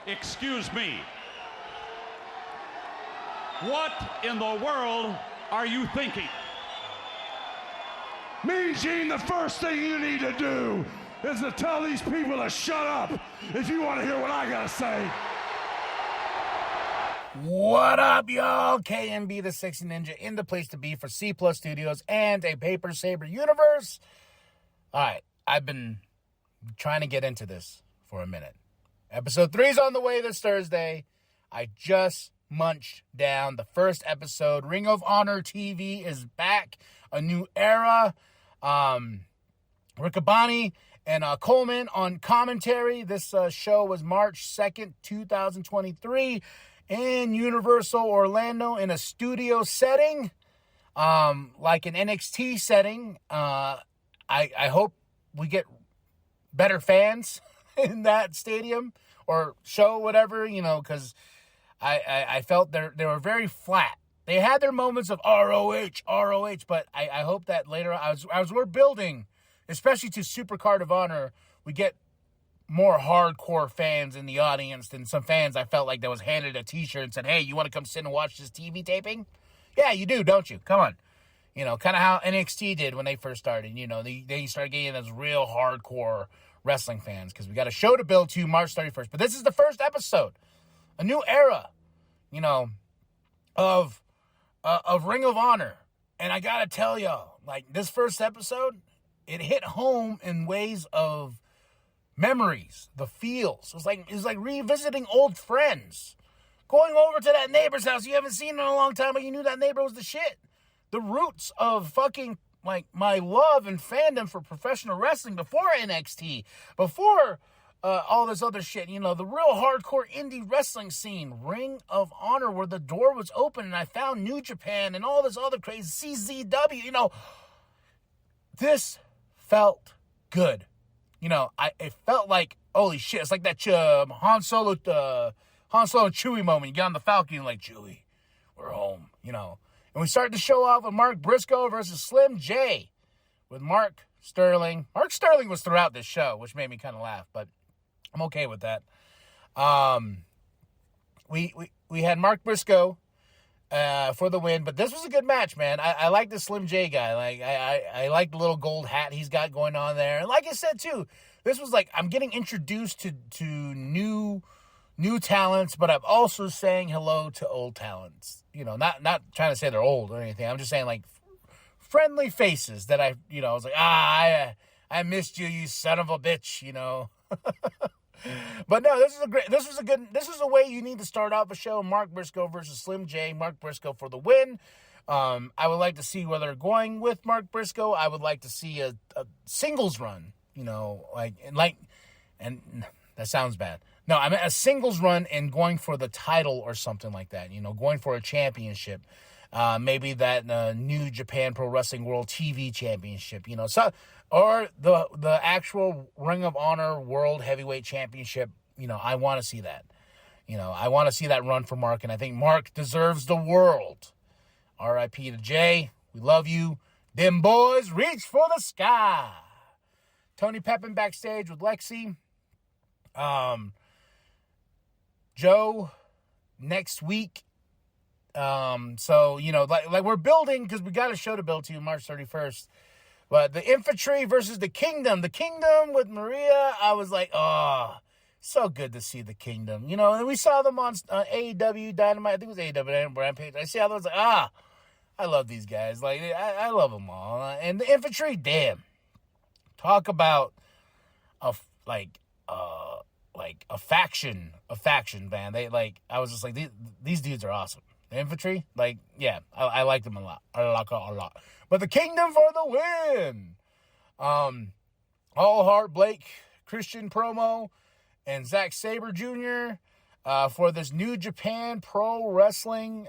Excuse me. What in the world are you thinking? Mean Gene, the first thing you need to do is to tell these people to shut up if you want to hear what I gotta say. What up, y'all? KMB the Sexy Ninja in the place to be for C Plus Studios and a Paper Saber universe. All right, I've been trying to get into this for a minute. Episode 3 is on the way this Thursday. I just munched down the first episode. Ring of Honor TV is back. A new era. Riccaboni and Coleman on commentary. This show was March 2nd, 2023 in Universal Orlando in a studio setting, like an NXT setting. I hope we get better fans in that stadium or show, whatever, because I felt they were very flat. They had their moments of ROH, but I hope that later, as we're building, especially to Supercard of Honor, we get more hardcore fans in the audience than some fans I felt like that was handed a t-shirt and said, hey, you want to come sit and watch this TV taping? Yeah, you do, don't you? Come on. Kind of how NXT did when they first started. They started getting those real hardcore wrestling fans because we got a show to build to March 31st. But this is the first episode, a new era, of Ring of Honor. And I got to tell y'all, this first episode, it hit home in ways of memories, the feels. It was like revisiting old friends. Going over to that neighbor's house you haven't seen in a long time, but you knew that neighbor was the shit. The roots of fucking, my love and fandom for professional wrestling before NXT, before all this other shit, the real hardcore indie wrestling scene, Ring of Honor, where the door was open and I found New Japan and all this other crazy CZW, this felt good. It felt like, holy shit, it's like that Han Solo and Chewie moment. You get on the Falcon, you're like, Chewie, we're home, And we started to show off with Mark Briscoe versus Slim J with Mark Sterling. Mark Sterling was throughout this show, which made me kind of laugh, but I'm okay with that. We had Mark Briscoe for the win, but this was a good match, man. I like the Slim J guy. I like the little gold hat he's got going on there. And like I said, too, this was I'm getting introduced to new talents, but I'm also saying hello to old talents. Not trying to say they're old or anything. I'm just saying, friendly faces that I was like, I missed you, you son of a bitch, But no, this is a way you need to start off a show. Mark Briscoe versus Slim J. Mark Briscoe for the win. I would like to see where they're going with Mark Briscoe. I would like to see a singles run, and that sounds bad. No, I mean a singles run and going for the title or something like that, going for a championship. Maybe that New Japan Pro Wrestling World TV Championship, or the actual Ring of Honor World Heavyweight Championship. I want to see that. I want to see that run for Mark, and I think Mark deserves the world. R.I.P. to Jay. We love you. Them boys reach for the sky. Tony Pepin backstage with Lexi. Joe next week. So, we're building because we got a show to build to March 31st. But the Infantry versus the Kingdom with Maria, I was like, oh, so good to see the Kingdom. And we saw them on AEW Dynamite. I think it was AEW Rampage. I see how those, I love these guys. I love them all. And the Infantry, damn. Talk about a faction, man. I was just like, these dudes are awesome. The Infantry, I like them a lot. I like it a lot. But the Kingdom for the win. All Heart Blake Christian promo and Zack Saber Jr. For this New Japan Pro Wrestling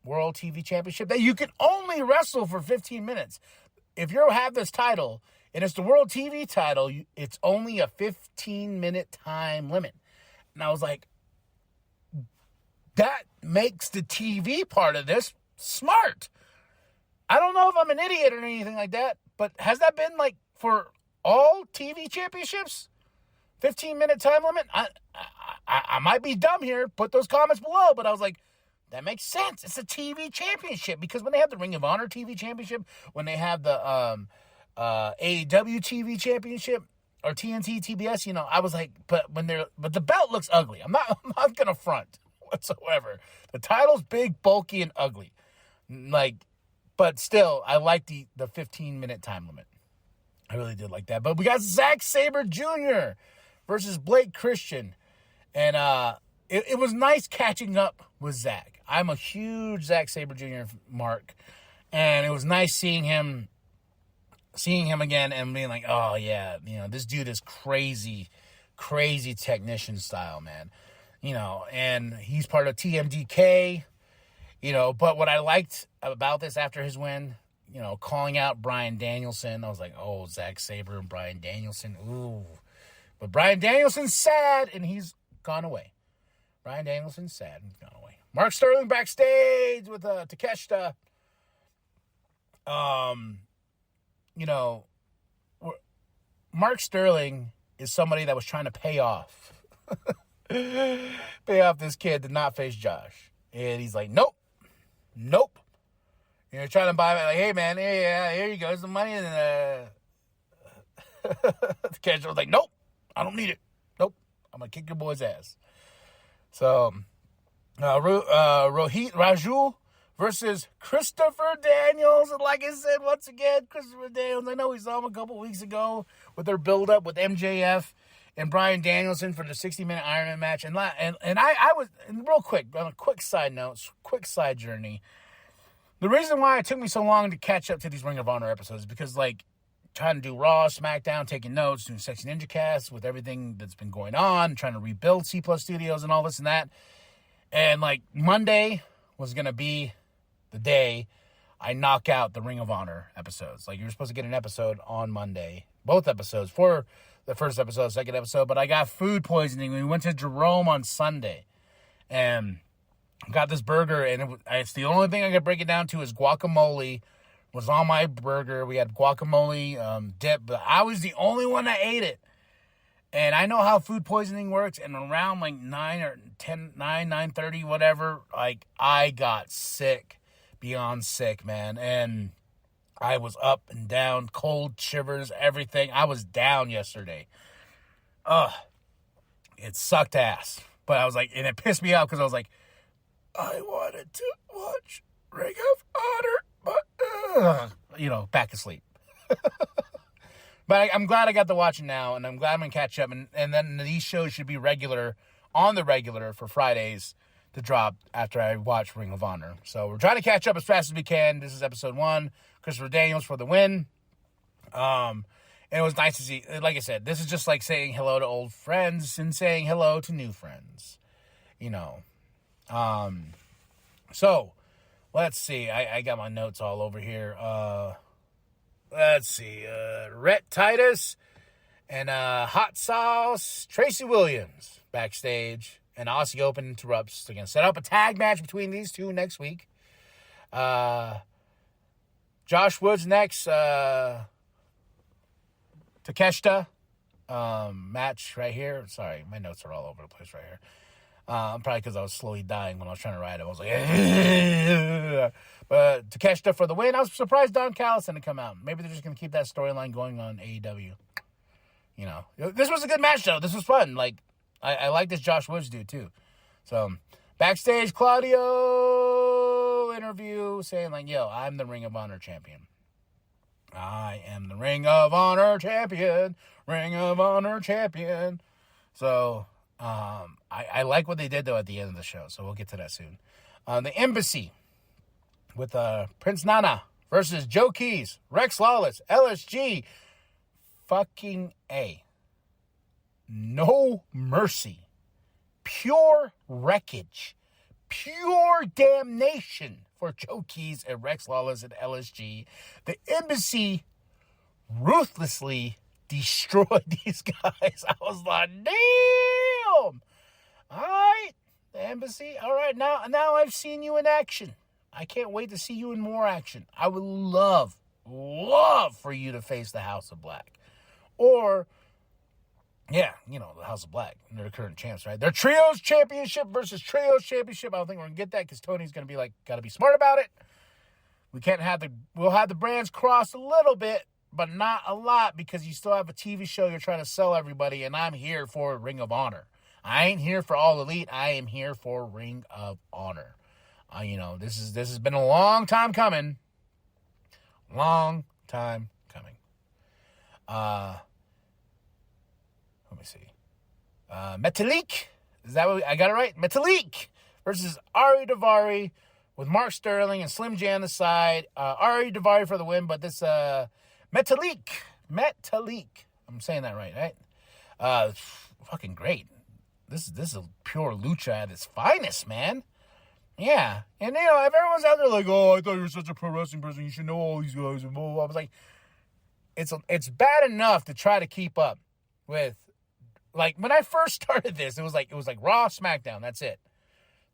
World TV Championship that you can only wrestle for 15 minutes. If you have this title and it's the World TV title, it's only a 15-minute time limit. And I was like, that makes the TV part of this smart. I don't know if I'm an idiot or anything like that, but has that been for all TV championships? 15-minute time limit? I might be dumb here. Put those comments below. But I was like, that makes sense. It's a TV championship. Because when they have the Ring of Honor TV championship, when they have the AEW TV championship, or TNT, TBS, you know, I was like, but the belt looks ugly. I'm not going to front whatsoever. The title's big, bulky, and ugly. Like, but still, I like the 15-minute time limit. I really did like that. But we got Zack Saber Jr. versus Blake Christian. And it was nice catching up with Zack. I'm a huge Zack Saber Jr. mark. And it was nice seeing him again and being like, oh, yeah, you know, this dude is crazy technician style, man. You know, and he's part of TMDK, you know. But what I liked about this after his win, you know, calling out Bryan Danielson, I was like, oh, Zack Saber and Bryan Danielson, ooh. But Bryan Danielson's sad, and he's gone away. Bryan Danielson's sad, and he's gone away. Mark Sterling backstage with Takeshita. You know, Mark Sterling is somebody that was trying to pay off this kid to not face Josh. And he's like, nope. You know, trying to buy it, like, hey, man, here you go. Here's the money. And the catcher was like, nope, I don't need it. Nope, I'm going to kick your boy's ass. So, Raju versus Christopher Daniels. And like I said, once again, Christopher Daniels, I know we saw him a couple weeks ago with their build-up with MJF and Bryan Danielson for the 60-minute Iron Man match. And I was, real quick, on a quick side note, quick side journey, the reason why it took me so long to catch up to these Ring of Honor episodes is because, like, trying to do Raw, SmackDown, taking notes, doing Sexy Ninja Cast with everything that's been going on, trying to rebuild C Plus Studios and all this and that. And, like, Monday was going to be the day I knock out the Ring of Honor episodes. Like, you're supposed to get an episode on Monday. Both episodes. For the first episode, second episode. But I got food poisoning. We went to Jerome on Sunday. And got this burger. And it's the only thing I could break it down to is guacamole was on my burger. We had guacamole dip. But I was the only one that ate it. And I know how food poisoning works. And around like 9:30, whatever, like, I got sick. Beyond sick, man. And I was up and down, cold shivers, everything. I was down yesterday. It sucked ass. But I was like, and it pissed me off because I was like, I wanted to watch Ring of Honor, but, back asleep. But I'm glad I got to watch it now, and I'm glad I'm going to catch up. And then these shows should be on the regular for Fridays to drop after I watch Ring of Honor. So we're trying to catch up as fast as we can. This is episode 1. Christopher Daniels for the win. And it was nice to see, like I said, this is just like saying hello to old friends and saying hello to new friends. You know. So let's see. I got my notes all over here. Let's see. Rhett Titus and Hot Sauce Tracy Williams backstage. And Aussie Open interrupts. They're going to set up a tag match between these two next week. Josh Woods next. Takeshita match right here. Sorry, my notes are all over the place right here. Probably because I was slowly dying when I was trying to write it. I was like, but Takeshita for the win. I was surprised Don Callis didn't come out. Maybe they're just going to keep that storyline going on AEW. You know, this was a good match, though. This was fun. Like, I like this Josh Woods dude, too. So, backstage, Claudio interview saying, like, yo, I'm the Ring of Honor champion. I am the Ring of Honor champion. Ring of Honor champion. So, I like what they did, though, at the end of the show. So, we'll get to that soon. The Embassy with Prince Nana versus Joe Keys, Rex Lawless, LSG. Fucking A. No mercy. Pure wreckage. Pure damnation for Joe Keys and Rex Lawless and LSG. The Embassy ruthlessly destroyed these guys. I was like, damn. All right, the Embassy. All right, now I've seen you in action. I can't wait to see you in more action. I would love for you to face the House of Black. Or Yeah, the House of Black. They're the current champs, right? They're Trios Championship versus Trios Championship. I don't think we're going to get that because Tony's going to be like, got to be smart about it. We'll have the brands crossed a little bit, but not a lot because you still have a TV show you're trying to sell everybody, and I'm here for Ring of Honor. I ain't here for All Elite. I am here for Ring of Honor. This has been a long time coming. Long time coming. Let me see. Metalik. Is that what I got it right? Metalik versus Ari Daivari with Mark Sterling and Slim J on the side. Ari Daivari for the win, but this Metalik. I'm saying that right? Fucking great. This is a pure lucha at its finest, man. Yeah. And, if everyone's out there like, oh, I thought you were such a pro wrestling person, you should know all these guys. And blah, blah, blah. I was like, it's bad enough to try to keep up with, like, when I first started this, it was like Raw, SmackDown, that's it.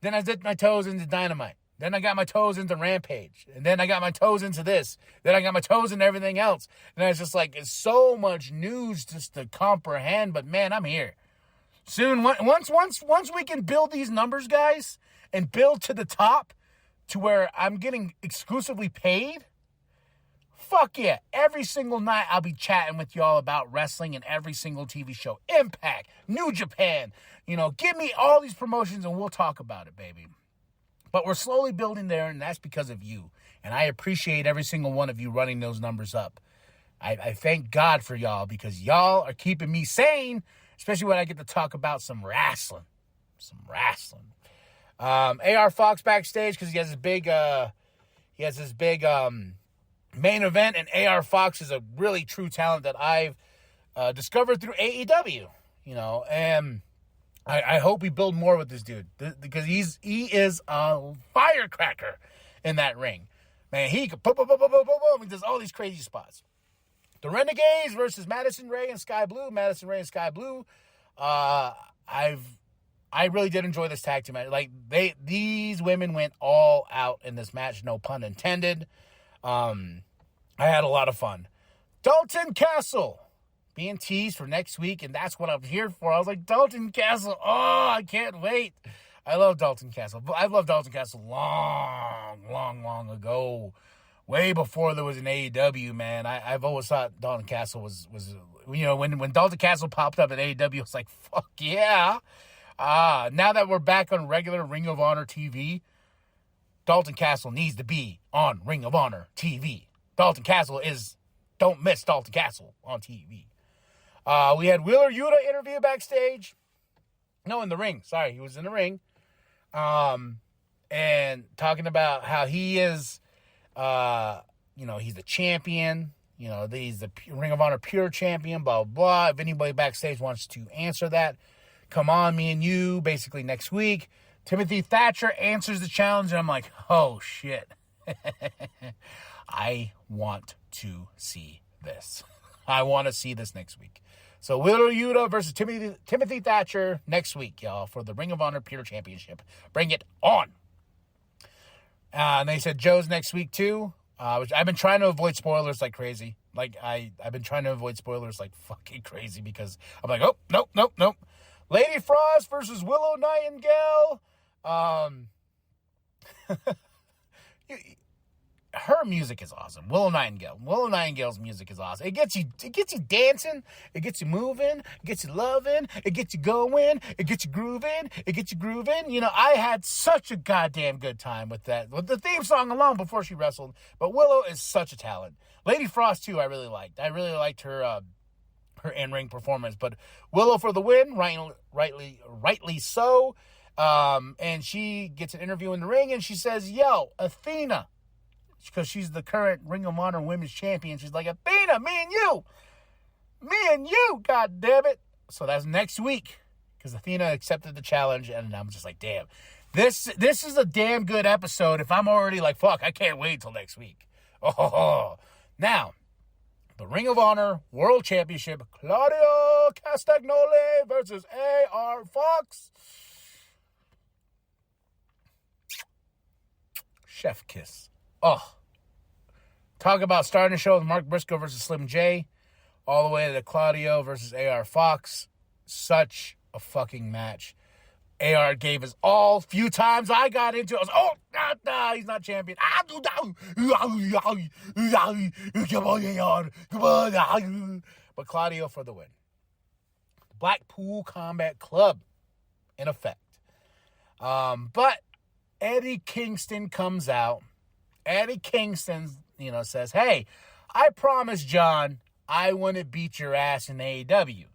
Then I dipped my toes into Dynamite. Then I got my toes into Rampage. And then I got my toes into this. Then I got my toes into everything else. And I was just like, it's so much news just to comprehend. But, man, I'm here. Soon, once we can build these numbers, guys, and build to the top to where I'm getting exclusively paid, fuck yeah. Every single night I'll be chatting with y'all about wrestling in every single TV show. Impact, New Japan, give me all these promotions and we'll talk about it, baby. But we're slowly building there, and that's because of you. And I appreciate every single one of you running those numbers up. I thank God for y'all because y'all are keeping me sane, especially when I get to talk about some wrestling. AR Fox backstage because he has this big main event, and AR Fox is a really true talent that I've discovered through AEW, and I hope we build more with this dude because he is a firecracker in that ring. Man, he could boom, he does all these crazy spots. The Renegades versus Madison Ray and Sky Blue. I really did enjoy this tag team match. Like, these women went all out in this match, no pun intended. I had a lot of fun. Dalton Castle being teased for next week, and that's what I'm here for. I was like, Dalton Castle, oh, I can't wait. I love Dalton Castle. I've loved Dalton Castle long ago. Way before there was an AEW, man. I've always thought Dalton Castle was when Dalton Castle popped up at AEW, I was like, fuck yeah. Now that we're back on regular Ring of Honor TV, Dalton Castle needs to be on Ring of Honor TV. Don't miss Dalton Castle on TV. We had Wheeler Yuta interview backstage. No, in the ring. Sorry, he was in the ring. And talking about how he is, he's the champion. He's the Ring of Honor pure champion, blah, blah, blah. If anybody backstage wants to answer that, come on, me and you, basically next week. Timothy Thatcher answers the challenge, and I'm like, oh, shit. I want to see this. I want to see this next week. So Wheeler Yuta versus Timothy Thatcher next week, y'all, for the Ring of Honor Pure Championship. Bring it on. And they said Joe's next week, too. Which I've been trying to avoid spoilers like crazy. I've been trying to avoid spoilers like fucking crazy because I'm like, oh, nope. Lady Frost versus Willow Nightingale. Her music is awesome. Willow Nightingale's music is awesome. It gets you dancing. It gets you moving. It gets you loving. It gets you going. It gets you grooving. I had such a goddamn good time with that. With the theme song alone before she wrestled. But Willow is such a talent. Lady Frost, too, I really liked. I really liked her in-ring performance. But Willow for the win, rightly so. And she gets an interview in the ring, and she says, yo, Athena, because she's the current Ring of Honor Women's Champion. She's like, Athena, me and you, god damn it. So that's next week, because Athena accepted the challenge, and I'm just like, damn. This is a damn good episode if I'm already like, fuck, I can't wait till next week. Oh, now, the Ring of Honor World Championship, Claudio Castagnoli versus AR Fox. Chef kiss. Oh. Talk about starting a show with Mark Briscoe versus Slim J, all the way to Claudio versus AR Fox. such a fucking match. AR gave us all. Few times I got into it, I was, he's not champion. But Claudio for the win. Blackpool Combat Club in effect. But Eddie Kingston comes out. Eddie Kingston, says, hey, I promise, John, I wouldn't beat your ass in AEW.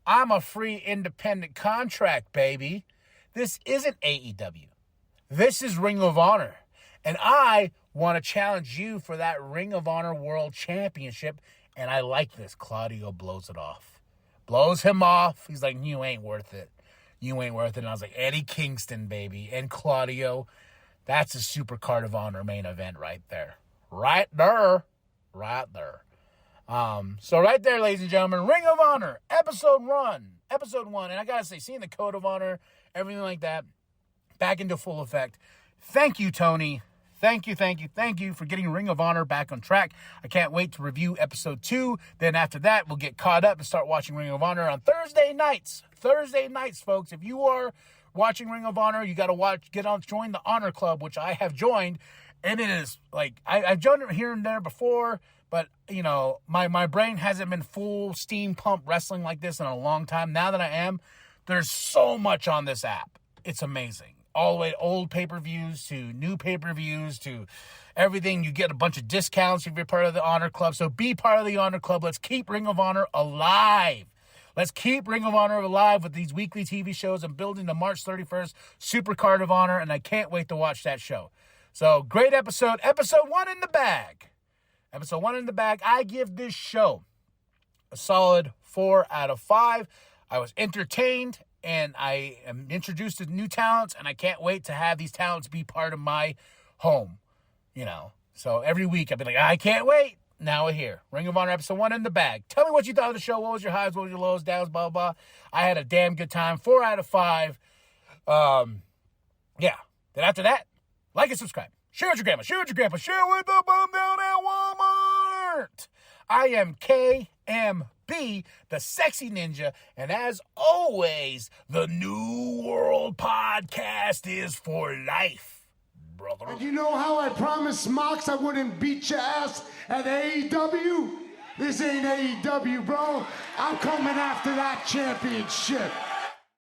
I'm a free independent contract, baby. This isn't AEW. This is Ring of Honor. And I want to challenge you for that Ring of Honor World Championship. And I like this. Claudio blows it off. Blows him off. He's like, you ain't worth it. You ain't worth it. And I was like, Eddie Kingston, baby. And Claudio, that's a Super Card of Honor main event right there. Right there. Right there. So right there, ladies and gentlemen, Ring of Honor, episode 1. And I got to say, seeing the Code of Honor, everything like that, back into full effect. Thank you, Tony. Thank you for getting Ring of Honor back on track. I can't wait to review episode 2. Then after that, we'll get caught up and start watching Ring of Honor on Thursday nights. Thursday nights, folks. If you are watching Ring of Honor, you got to join the Honor Club, which I have joined. And it is like, I've joined it here and there before, but, my brain hasn't been full steam pump wrestling like this in a long time. Now that I am, there's so much on this app. It's amazing. All the way to old pay-per-views to new pay-per-views to everything. You get a bunch of discounts if you're part of the Honor Club. So be part of the Honor Club. Let's keep Ring of Honor alive. Let's keep Ring of Honor alive with these weekly TV shows. I'm building the March 31st Super Card of Honor, and I can't wait to watch that show. So, great episode. Episode 1 in the bag. Episode 1 in the bag. I give this show a solid 4 out of 5. I was entertained, and I am introduced to new talents, and I can't wait to have these talents be part of my home. So every week I'll be like, I can't wait. Now we're here. Ring of Honor episode 1 in the bag. Tell me what you thought of the show. What was your highs? What was your lows, downs, blah, blah, blah. I had a damn good time. 4 out of 5. Yeah. Then after that, like and subscribe. Share with your grandma. Share with your grandpa. Share with the bum down at Walmart. I am KMB, the Sexy Ninja. And as always, the New World Podcast is for life. Brother. And you know how I promised Mox I wouldn't beat your ass at AEW? This ain't AEW, bro. I'm coming after that championship.